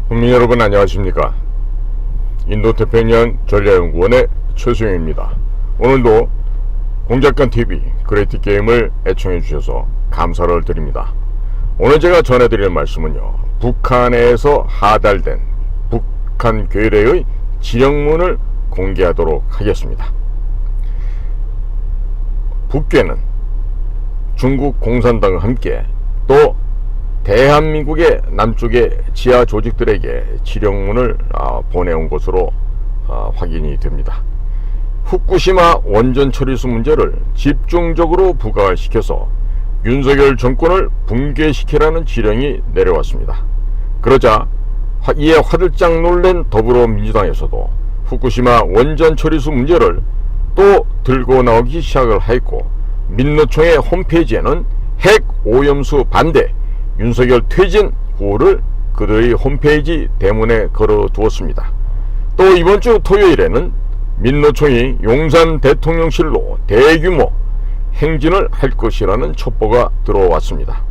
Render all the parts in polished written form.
국민 여러분 안녕하십니까. 인도태평양 전략연구원의 최수영입니다. 오늘도 공작관TV 그레이트게임을 애청해 주셔서 감사를 드립니다. 오늘 제가 전해드릴 말씀은요, 북한에서 하달된 북한 괴뢰의 지령문을 공개하도록 하겠습니다. 북괴는 중국 공산당과 함께 또 대한민국의 남쪽의 지하 조직들에게 지령문을 보내온 것으로 확인이 됩니다. 후쿠시마 원전 처리수 문제를 집중적으로 부각시켜서 윤석열 정권을 붕괴시키라는 지령이 내려왔습니다. 그러자 이에 화들짝 놀란 더불어민주당에서도 후쿠시마 원전 처리수 문제를 또 들고 나오기 시작을 했고, 민노총의 홈페이지에는 핵 오염수 반대, 윤석열 퇴진 구호를 그들의 홈페이지 대문에 걸어두었습니다. 또 이번 주 토요일에는 민노총이 용산 대통령실로 대규모 행진을 할 것이라는 첩보가 들어왔습니다.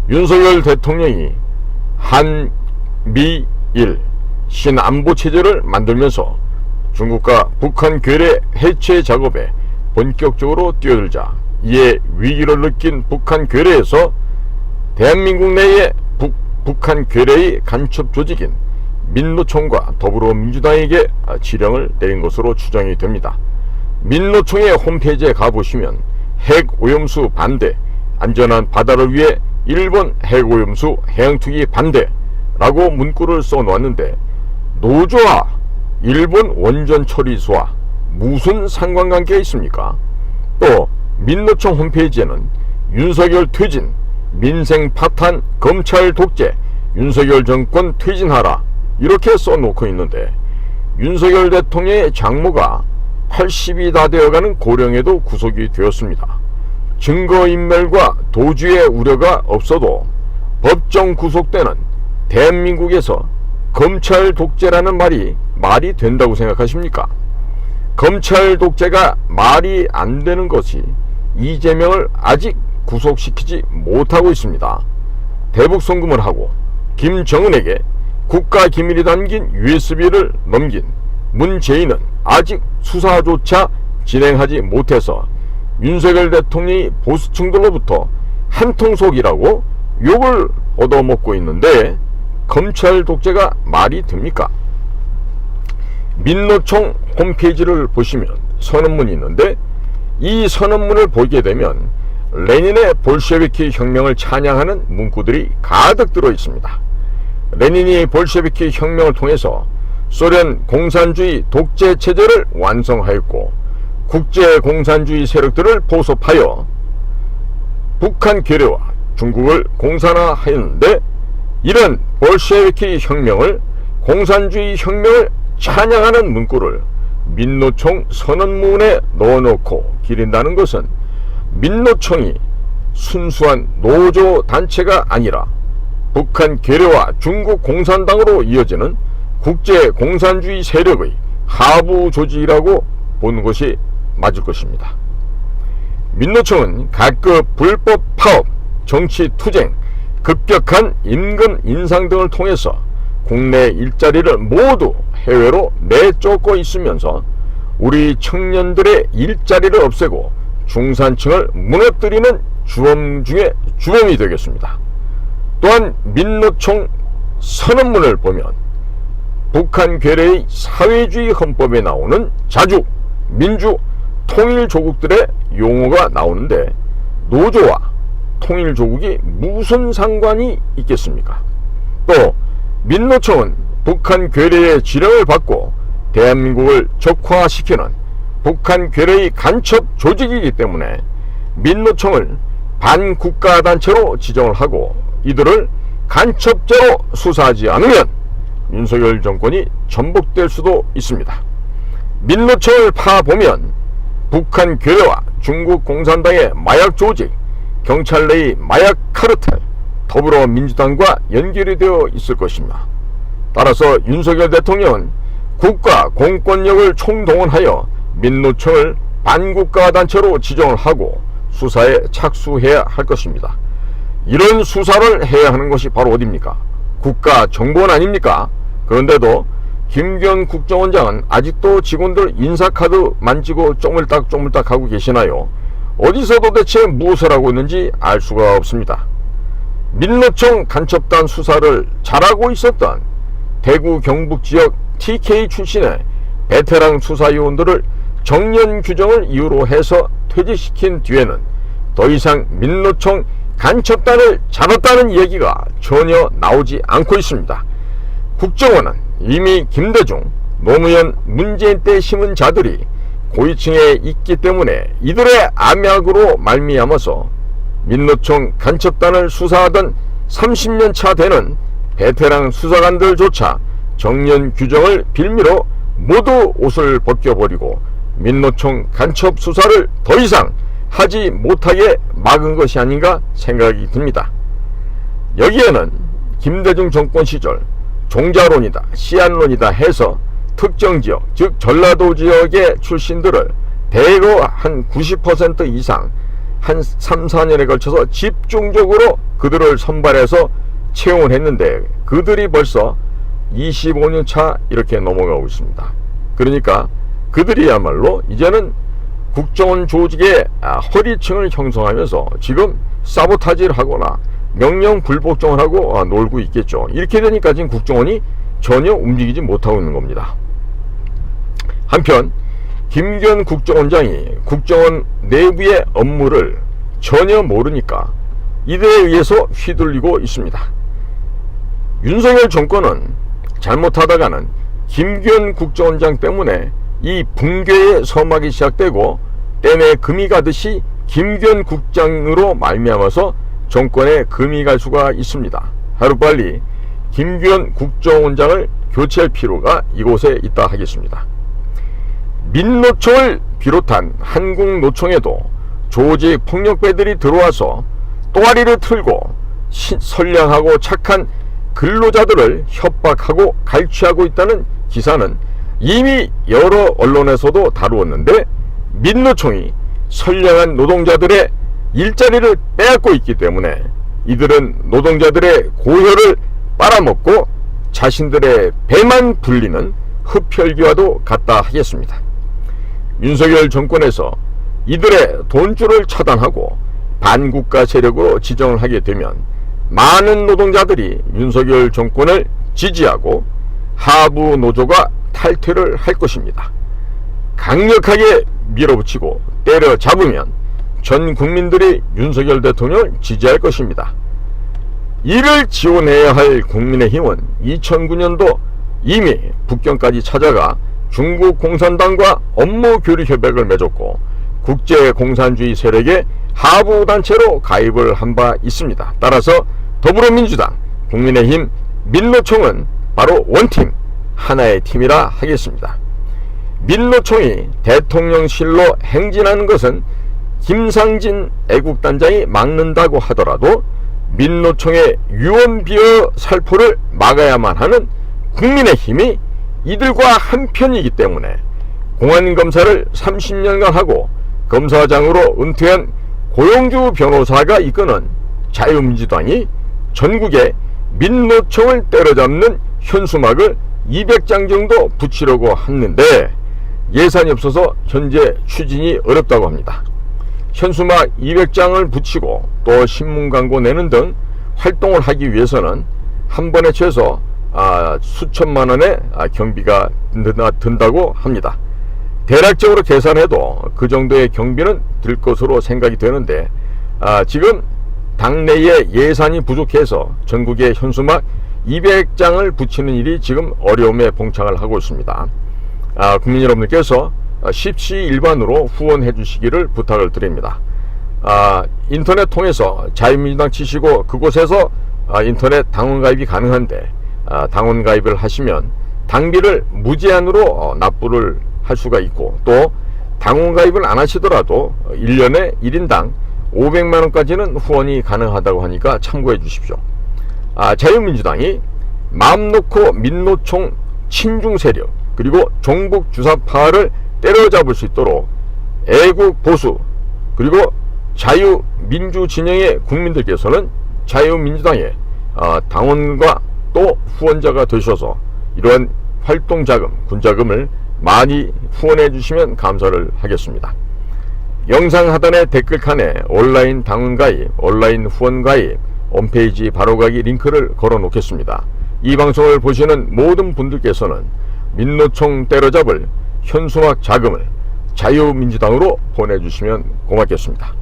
윤석열 대통령이 한미일 신안보체제를 만들면서 중국과 북한 괴뢰 해체 작업에 본격적으로 뛰어들자, 이에 위기를 느낀 북한 괴뢰에서 대한민국 내의 북한 괴뢰의 간첩 조직인 민노총과 더불어민주당에게 지령을 내린 것으로 추정이 됩니다. 민노총의 홈페이지에 가보시면 핵오염수 반대, 안전한 바다를 위해 일본 핵오염수 해양투기 반대라고 문구를 써놓았는데, 노조와 일본 원전 처리수와 무슨 상관관계가 있습니까? 또 민노총 홈페이지에는 윤석열 퇴진, 민생 파탄, 검찰 독재, 윤석열 정권 퇴진하라 이렇게 써놓고 있는데, 윤석열 대통령의 장모가 80이 다 되어가는 고령에도 구속이 되었습니다. 증거인멸과 도주의 우려가 없어도 법정 구속되는 대한민국에서 검찰 독재라는 말이 된다고 생각하십니까? 검찰 독재가 말이 안 되는 것이 이재명을 아직 구속시키지 못하고 있습니다. 대북 송금을 하고 김정은에게 국가기밀이 담긴 USB를 넘긴 문재인은 아직 수사조차 진행하지 못해서 윤석열 대통령이 보수층들로부터 한통속이라고 욕을 얻어먹고 있는데, 검찰 독재가 말이 됩니까? 민노총 홈페이지를 보시면 선언문이 있는데, 이 선언문을 보게 되면 레닌의 볼셰비키 혁명을 찬양하는 문구들이 가득 들어 있습니다. 레닌이 볼셰비키 혁명을 통해서 소련 공산주의 독재 체제를 완성하였고, 국제 공산주의 세력들을 포섭하여 북한 괴뢰와 중국을 공산화하였는데, 이런 볼셰비키 혁명을, 공산주의 혁명을 찬양하는 문구를 민노총 선언문에 넣어놓고 기린다는 것은 민노총이 순수한 노조 단체가 아니라 북한 괴뢰와 중국 공산당으로 이어지는 국제 공산주의 세력의 하부 조직이라고 보는 것이 맞을 것입니다. 민노총은 각급 불법 파업, 정치 투쟁, 급격한 임금 인상 등을 통해서 국내 일자리를 모두 해외로 내쫓고 있으면서 우리 청년들의 일자리를 없애고 중산층을 무너뜨리는 주범 중에 주범이 되겠습니다. 또한 민노총 선언문을 보면 북한 괴뢰의 사회주의 헌법에 나오는 자주, 민주, 통일조국들의 용어가 나오는데, 노조와 통일조국이 무슨 상관이 있겠습니까? 또 민노총은 북한 괴뢰의 지령을 받고 대한민국을 적화시키는 북한 괴뢰의 간첩 조직이기 때문에 민노총을 반국가단체로 지정을 하고 이들을 간첩죄로 수사하지 않으면 윤석열 정권이 전복될 수도 있습니다. 민노총을 파보면 북한 괴뢰와 중국 공산당의 마약 조직, 경찰 내의 마약 카르텔, 더불어민주당과 연결이 되어 있을 것입니다. 따라서 윤석열 대통령은 국가 공권력을 총동원하여 민노총을 반국가단체로 지정을 하고 수사에 착수해야 할 것입니다. 이런 수사를 해야 하는 것이 바로 어디입니까? 국가정보원 아닙니까? 그런데도 김기현 국정원장은 아직도 직원들 인사카드 만지고 쪼물딱 하고 계시나요? 어디서 도대체 무엇을 하고 있는지 알 수가 없습니다. 민노총 간첩단 수사를 잘하고 있었던 대구 경북 지역 TK 출신의 베테랑 수사요원들을 정년 규정을 이유로 해서 퇴직시킨 뒤에는 더 이상 민노총 간첩단을 잡았다는 얘기가 전혀 나오지 않고 있습니다. 국정원은 이미 김대중, 노무현, 문재인 때 심은 자들이 고위층에 있기 때문에 이들의 암약으로 말미암아서 민노총 간첩단을 수사하던 30년 차 되는 베테랑 수사관들조차 정년 규정을 빌미로 모두 옷을 벗겨버리고 민노총 간첩 수사를 더 이상 하지 못하게 막은 것이 아닌가 생각이 듭니다. 여기에는 김대중 정권 시절 종자론이다, 씨앗론이다 해서 특정 지역, 즉 전라도 지역의 출신들을 대거 한 90% 이상 한 3, 4년에 걸쳐서 집중적으로 그들을 선발해서 채용을 했는데 그들이 벌써 25년 차 이렇게 넘어가고 있습니다. 그러니까 그들이야말로 이제는 국정원 조직의 허리층을 형성하면서 지금 사보타지를 하거나 명령 불복종을 하고 놀고 있겠죠. 이렇게 되니까 지금 국정원이 전혀 움직이지 못하고 있는 겁니다. 한편 김기현 국정원장이 국정원 내부의 업무를 전혀 모르니까 이들에 의해서 휘둘리고 있습니다. 윤석열 정권은 잘못하다가는 김기현 국정원장 때문에 이 붕괴의 서막이 시작되고 땜에 금이 가듯이 김기현 국장으로 말미암아서 정권에 금이 갈 수가 있습니다. 하루빨리 김기현 국정원장을 교체할 필요가 이곳에 있다 하겠습니다. 민노총을 비롯한 한국노총에도 조직 폭력배들이 들어와서 또아리를 틀고 선량하고 착한 근로자들을 협박하고 갈취하고 있다는 기사는 이미 여러 언론에서도 다루었는데 민노총이 선량한 노동자들의 일자리를 빼앗고 있기 때문에 이들은 노동자들의 고혈을 빨아먹고 자신들의 배만 불리는 흡혈귀와도 같다 하겠습니다. 윤석열 정권에서 이들의 돈줄을 차단하고 반국가 세력으로 지정을 하게 되면 많은 노동자들이 윤석열 정권을 지지하고 하부 노조가 탈퇴를 할 것입니다. 강력하게 밀어붙이고 때려잡으면 전 국민들이 윤석열 대통령을 지지할 것입니다. 이를 지원해야 할 국민의힘은 2009년도 이미 북경까지 찾아가 중국 공산당과 업무 교류 협약을 맺었고 국제공산주의 세력의 하부단체로 가입을 한 바 있습니다. 따라서 더불어민주당, 국민의힘, 민노총은 바로 원팀, 하나의 팀이라 하겠습니다. 민노총이 대통령실로 행진하는 것은 김상진 애국단장이 막는다고 하더라도 민노총의 유언비어 살포를 막아야만 하는 국민의힘이 이들과 한편이기 때문에 공안검사를 30년간 하고 검사장으로 은퇴한 고영주 변호사가 이끄는 자유민주당이 전국에 민노총을 때려잡는 현수막을 200장 정도 붙이려고 했는데 예산이 없어서 현재 추진이 어렵다고 합니다. 현수막 200장을 붙이고 또 신문 광고 내는 등 활동을 하기 위해서는 한 번에 최소 수천만 원의 경비가 든다고 합니다. 대략적으로 계산해도 그 정도의 경비는 들 것으로 생각이 되는데 지금 당내에 예산이 부족해서 전국에 현수막 200장을 붙이는 일이 지금 어려움에 봉착을 하고 있습니다. 국민 여러분들께서 십시일반으로 후원해 주시기를 부탁을 드립니다. 인터넷 통해서 자유민주당 치시고 그곳에서 인터넷 당원 가입이 가능한데 당원 가입을 하시면 당비를 무제한으로 납부를 할 수가 있고 또 당원 가입을 안 하시더라도 1년에 1인당 500만원까지는 후원이 가능하다고 하니까 참고해 주십시오. 자유민주당이 마음 놓고 민노총 친중 세력 그리고 종북 주사파를 때려잡을 수 있도록 애국 보수 그리고 자유민주 진영의 국민들께서는 자유민주당의 당원과 또 후원자가 되셔서 이러한 활동자금, 군자금을 많이 후원해 주시면 감사를 하겠습니다. 영상 하단의 댓글칸에 온라인 당원가입, 온라인 후원가입, 홈페이지 바로가기 링크를 걸어 놓겠습니다. 이 방송을 보시는 모든 분들께서는 민노총 때려잡을 현수막 자금을 자유민주당으로 보내주시면 고맙겠습니다.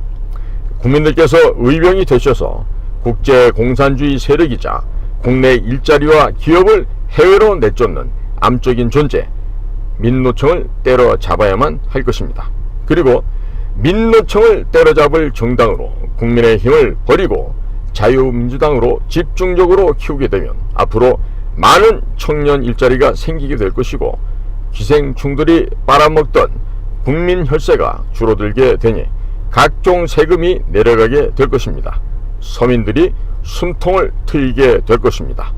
국민들께서 의병이 되셔서 국제공산주의 세력이자 국내 일자리와 기업을 해외로 내쫓는 암적인 존재 민노총을 때려잡아야만 할 것입니다. 그리고 민노총을 때려잡을 정당으로 국민의힘을 버리고 자유민주당으로 집중적으로 키우게 되면 앞으로 많은 청년 일자리가 생기게 될 것이고 기생충들이 빨아먹던 국민 혈세가 줄어들게 되니 각종 세금이 내려가게 될 것입니다. 서민들이 숨통을 트이게 될 것입니다.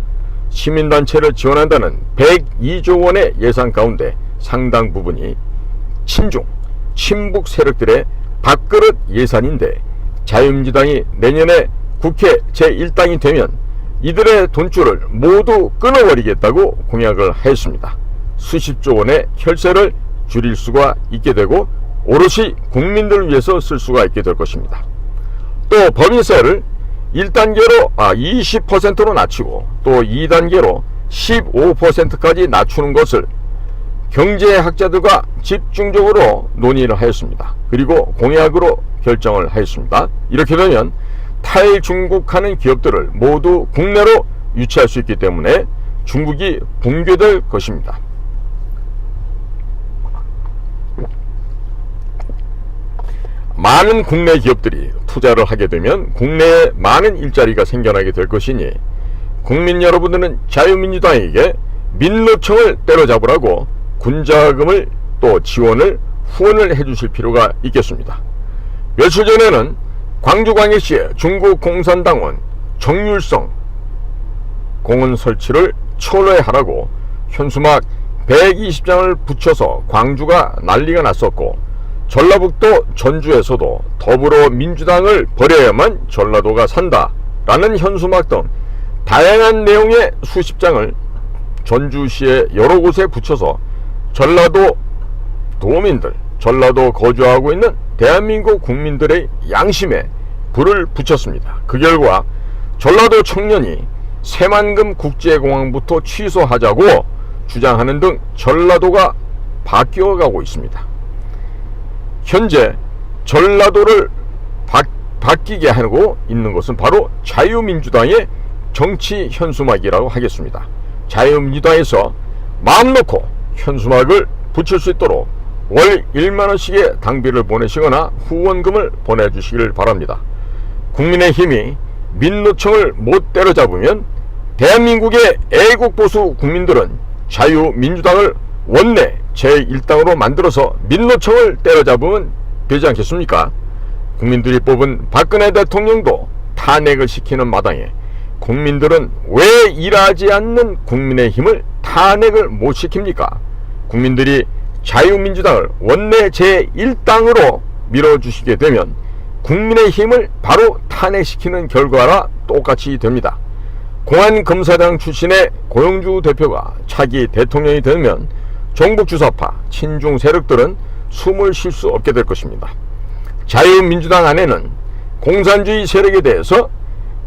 시민단체를 지원한다는 102조 원의 예산 가운데 상당 부분이 친북 세력들의 밥그릇 예산인데 자유민주당이 내년에 국회 제1당이 되면 이들의 돈줄을 모두 끊어버리겠다고 공약을 하였습니다. 수십조 원의 혈세를 줄일 수가 있게 되고 오롯이 국민들을 위해서 쓸 수가 있게 될 것입니다. 또 법인세를 1단계로 20%로 낮추고 또 2단계로 15%까지 낮추는 것을 경제학자들과 집중적으로 논의를 하였습니다. 그리고 공약으로 결정을 하였습니다. 이렇게 되면 탈중국하는 기업들을 모두 국내로 유치할 수 있기 때문에 중국이 붕괴될 것입니다. 많은 국내 기업들이 투자를 하게 되면 국내에 많은 일자리가 생겨나게 될 것이니 국민 여러분들은 자유민주당에게 민노총을 때려잡으라고 군자금을 또 지원을 후원을 해주실 필요가 있겠습니다. 며칠 전에는 광주광역시의 중국 공산당원 정율성 공원 설치를 철회하라고 현수막 120장을 붙여서 광주가 난리가 났었고 전라북도 전주에서도 더불어민주당을 버려야만 전라도가 산다라는 현수막 등 다양한 내용의 수십 장을 전주시의 여러 곳에 붙여서 전라도 도민들, 전라도 거주하고 있는 대한민국 국민들의 양심에 불을 붙였습니다. 그 결과 전라도 청년이 새만금 국제공항부터 취소하자고 주장하는 등 전라도가 바뀌어가고 있습니다. 현재 전라도를 바뀌게 하고 있는 것은 바로 자유민주당의 정치 현수막이라고 하겠습니다. 자유민주당에서 마음 놓고 현수막을 붙일 수 있도록 월 1만원씩의 당비를 보내시거나 후원금을 보내주시길 바랍니다. 국민의힘이 민노총을 못 때려잡으면 대한민국의 애국보수 국민들은 자유민주당을 원내 제1당으로 만들어서 민노총을 때려잡으면 되지 않겠습니까? 국민들이 뽑은 박근혜 대통령도 탄핵을 시키는 마당에 국민들은 왜 일하지 않는 국민의힘을 탄핵을 못 시킵니까? 국민들이 자유민주당을 원내 제1당으로 밀어주시게 되면 국민의힘을 바로 탄핵시키는 결과라 똑같이 됩니다. 공안검사장 출신의 고영주 대표가 차기 대통령이 되면 종북주사파 친중 세력들은 숨을 쉴 수 없게 될 것입니다. 자유민주당 안에는 공산주의 세력에 대해서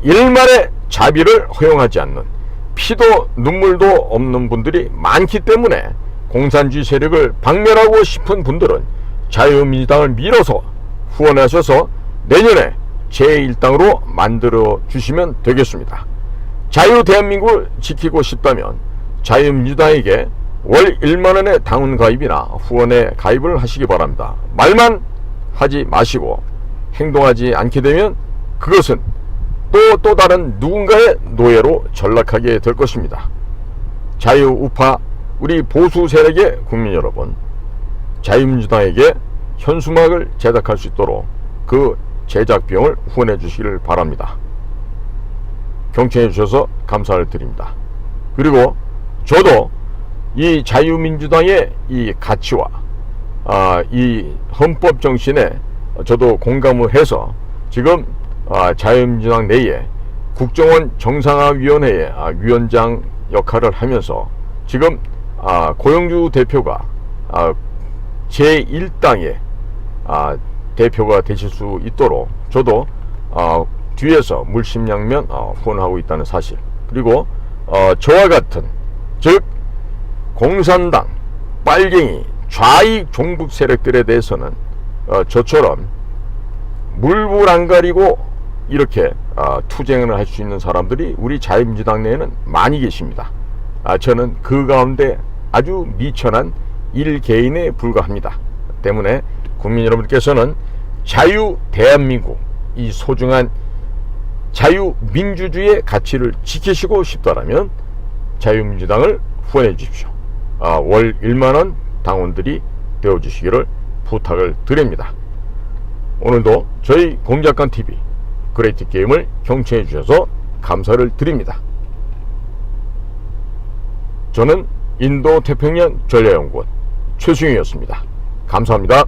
일말의 자비를 허용하지 않는 피도 눈물도 없는 분들이 많기 때문에 공산주의 세력을 박멸하고 싶은 분들은 자유민주당을 밀어서 후원하셔서 내년에 제1당으로 만들어 주시면 되겠습니다. 자유대한민국을 지키고 싶다면 자유민주당에게 월 1만원의 당원 가입이나 후원에 가입을 하시기 바랍니다. 말만 하지 마시고 행동하지 않게 되면 그것은 또 다른 누군가의 노예로 전락하게 될 것입니다. 자유우파 우리 보수 세력의 국민 여러분, 자유민주당에게 현수막을 제작할 수 있도록 그 제작 비용을 후원해 주시기를 바랍니다. 경청해 주셔서 감사를 드립니다. 그리고 저도 이 자유민주당의 이 가치와 이 헌법 정신에 저도 공감을 해서 지금 자유민주당 내에 국정원 정상화위원회의 위원장 역할을 하면서 지금 고영주 대표가 제1당의 대표가 되실 수 있도록 저도 뒤에서 물심양면 후원하고 있다는 사실, 그리고 저와 같은, 즉 공산당, 빨갱이, 좌익 종북 세력들에 대해서는 저처럼 물불 안 가리고 이렇게 투쟁을 할 수 있는 사람들이 우리 자유민주당 내에는 많이 계십니다. 저는 그 가운데 아주 미천한 일개인에 불과합니다. 때문에 국민 여러분께서는 자유 대한민국, 이 소중한 자유민주주의의 가치를 지키시고 싶다라면 자유민주당을 후원해 주십시오. 월 1만원 당원들이 되어주시기를 부탁을 드립니다. 오늘도 저희 공작관TV 그레이트 게임을 경청해 주셔서 감사를 드립니다. 저는 인도태평양 전략연구원 최승희였습니다. 감사합니다.